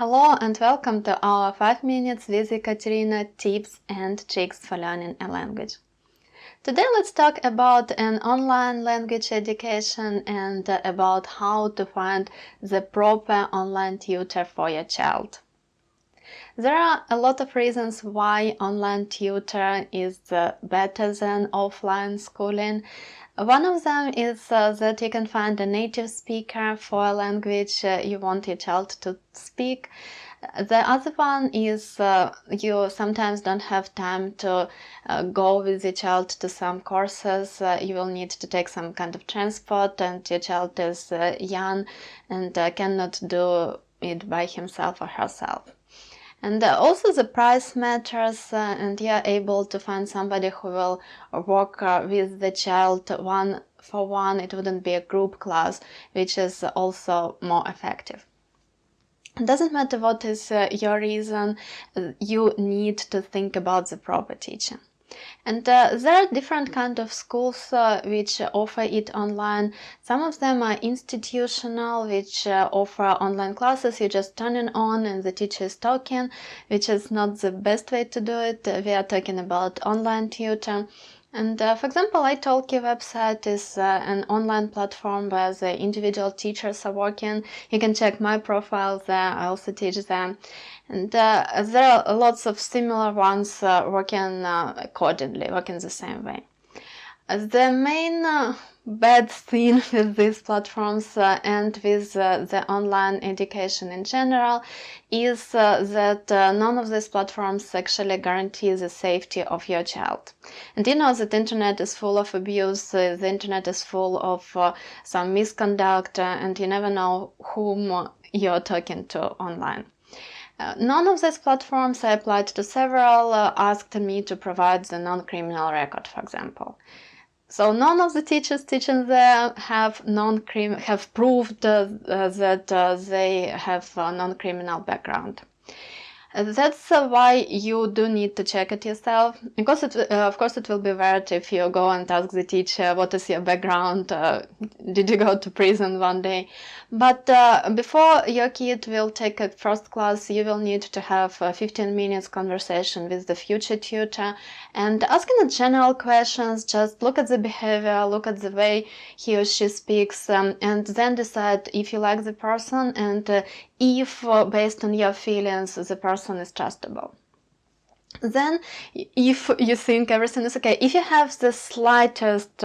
Hello and welcome to our 5 minutes with Ekaterina tips and tricks for learning a language. Today let's talk about an online language education and about how to find the proper online tutor for your child. There are a lot of reasons why online tutor is better than offline schooling. One of them is that you can find a native speaker for a language you want your child to speak. The other one is you sometimes don't have time to go with your child to some courses. You will need to take some kind of transport and your child is young and cannot do it by himself or herself. And also the price matters, and you're able to find somebody who will work with the child one-for-one. It wouldn't be a group class, which is also more effective. It doesn't matter what is your reason, you need to think about the proper teacher. And there are different kind of schools which offer it online. Some of them are institutional, which offer online classes. You just turn it on and the teacher is talking, which is not the best way to do it. We are talking about online tutor. And for example, Italki website is an online platform where the individual teachers are working. You can check my profile there, I also teach there. And there are lots of similar ones working accordingly, working the same way. The main bad thing with these platforms and with the online education in general is that none of these platforms actually guarantee the safety of your child. And you know that the internet is full of abuse, the internet is full of some misconduct, and you never know whom you're talking to online. None of these platforms I applied to several asked me to provide the non-criminal record, for example. So none of the teachers teaching there have proved that they have a non-criminal background. That's why you do need to check it yourself. Because of course it will be weird if you go and ask the teacher, what is your background, did you go to prison one day? But before your kid will take a first class, you will need to have a 15 minutes conversation with the future tutor and asking general questions. Just look at the behavior, look at the way he or she speaks, and then decide if you like the person and if, based on your feelings, the person is trustable. Then, if you think everything is okay, if you have the slightest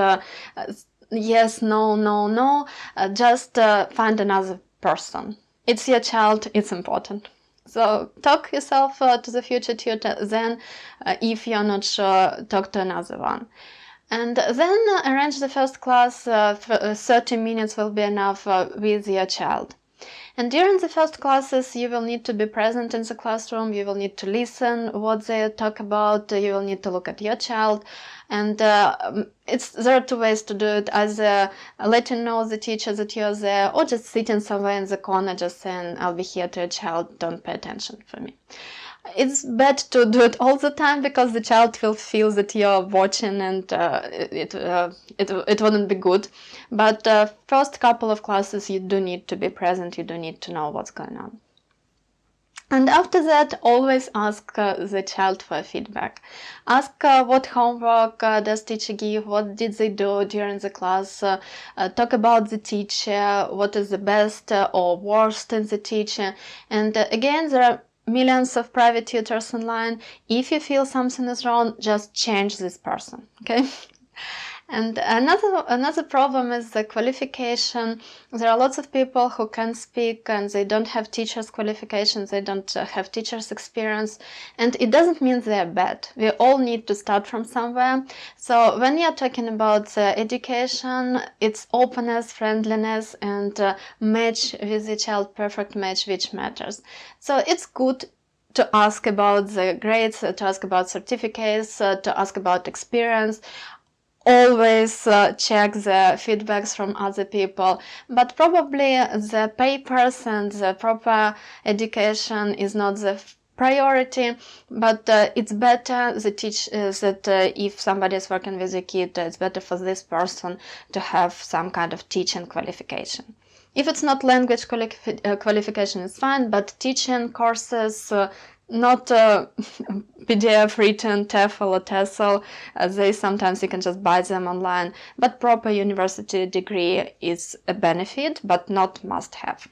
yes, no, just find another person. It's your child, it's important. So talk yourself to the future tutor, then if you're not sure, talk to another one. And then arrange the first class, 30 minutes will be enough with your child. And during the first classes, you will need to be present in the classroom, you will need to listen what they talk about, you will need to look at your child. And there are two ways to do it, either letting know the teacher that you're there, or just sitting somewhere in the corner just saying, I'll be here to your child, don't pay attention for me. It's bad to do it all the time because the child will feel that you're watching and it wouldn't be good. But first couple of classes you do need to be present, you do need to know what's going on. And after that, always ask the child for feedback. Ask what homework does teacher give, what did they do during the class, talk about the teacher, what is the best or worst in the teacher. And again, there are millions of private tutors online. If you feel something is wrong, just change this person, okay? And another problem is the qualification. There are lots of people who can speak and they don't have teacher's qualifications, they don't have teacher's experience, and it doesn't mean they're bad. We all need to start from somewhere. So when you're talking about education, it's openness, friendliness, and match with the child, perfect match, which matters. So it's good to ask about the grades, to ask about certificates, to ask about experience. Always check the feedbacks from other people, but probably the papers and the proper education is not the priority, but it's better that if somebody is working with a kid, it's better for this person to have some kind of teaching qualification. If it's not language qualification, is fine, but teaching courses, not PDF written TEFL or TESOL, they sometimes you can just buy them online, but proper university degree is a benefit, but not must have.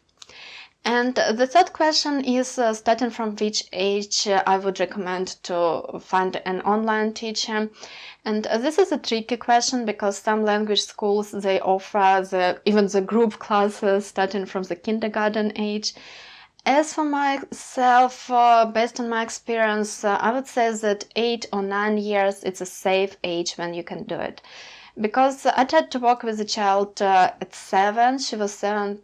And the third question is starting from which age I would recommend to find an online teacher. And this is a tricky question because some language schools, they offer even the group classes starting from the kindergarten age. As for myself, based on my experience, I would say that 8 or 9 years it's a safe age when you can do it. Because I tried to work with a child at 7, she was 7,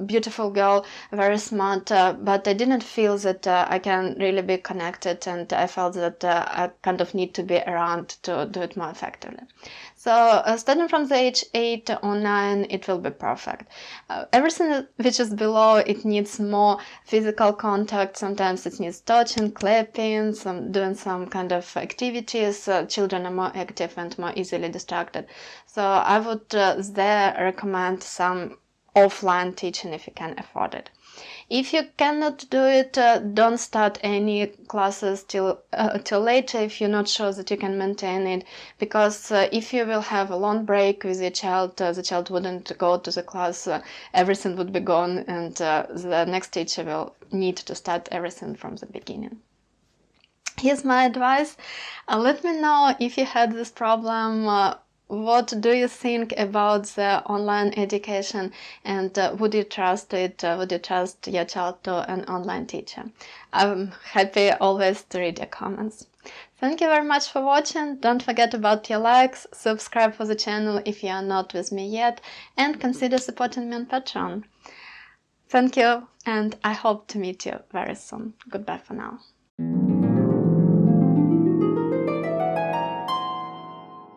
beautiful girl, very smart, but I didn't feel that I can really be connected, and I felt that I kind of need to be around to do it more effectively. So starting from the age 8 or 9, it will be perfect. Everything which is below, it needs more physical contact. Sometimes it needs touching, clapping, doing some kind of activities. Children are more active and more easily distracted. So I would there recommend some offline teaching if you can afford it. If you cannot do it, don't start any classes till later if you're not sure that you can maintain it, because if you will have a long break with your child, the child wouldn't go to the class, everything would be gone, and the next teacher will need to start everything from the beginning. Here's my advice. Let me know if you had this problem. What do you think about the online education, and would you trust it? Would you trust your child to an online teacher? I'm happy always to read your comments. Thank you very much for watching. Don't forget about your likes, subscribe for the channel if you are not with me yet, and consider supporting me on Patreon. Thank you, and I hope to meet you very soon. Goodbye for now.